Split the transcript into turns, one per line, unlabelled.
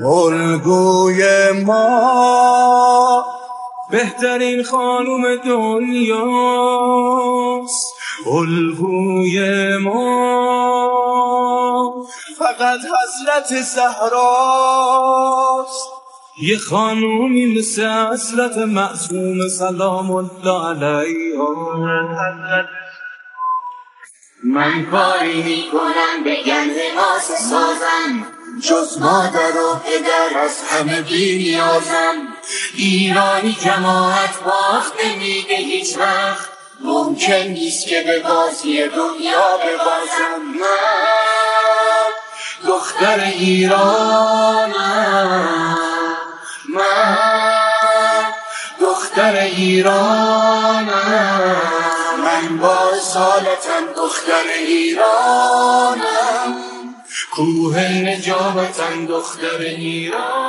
الگوی ما
بهترین خانوم دنیاست. الگوی ما
فقط حضرت زهراست.
یه خانومی مثل حضرت معصوم سلام الله علیها.
من کاری میکنم بگن حماس سازم، جز مادر و پدر از همه بی نیازم. ایرانی جماعت باخت نمیده هیچ وقت، ممکن نیست که به بازی دنیا ببازم. من دختر ایرانم، من دختر ایرانم، من با اصالتم دختر ایرانم، کوه نجابتم دختر ایران.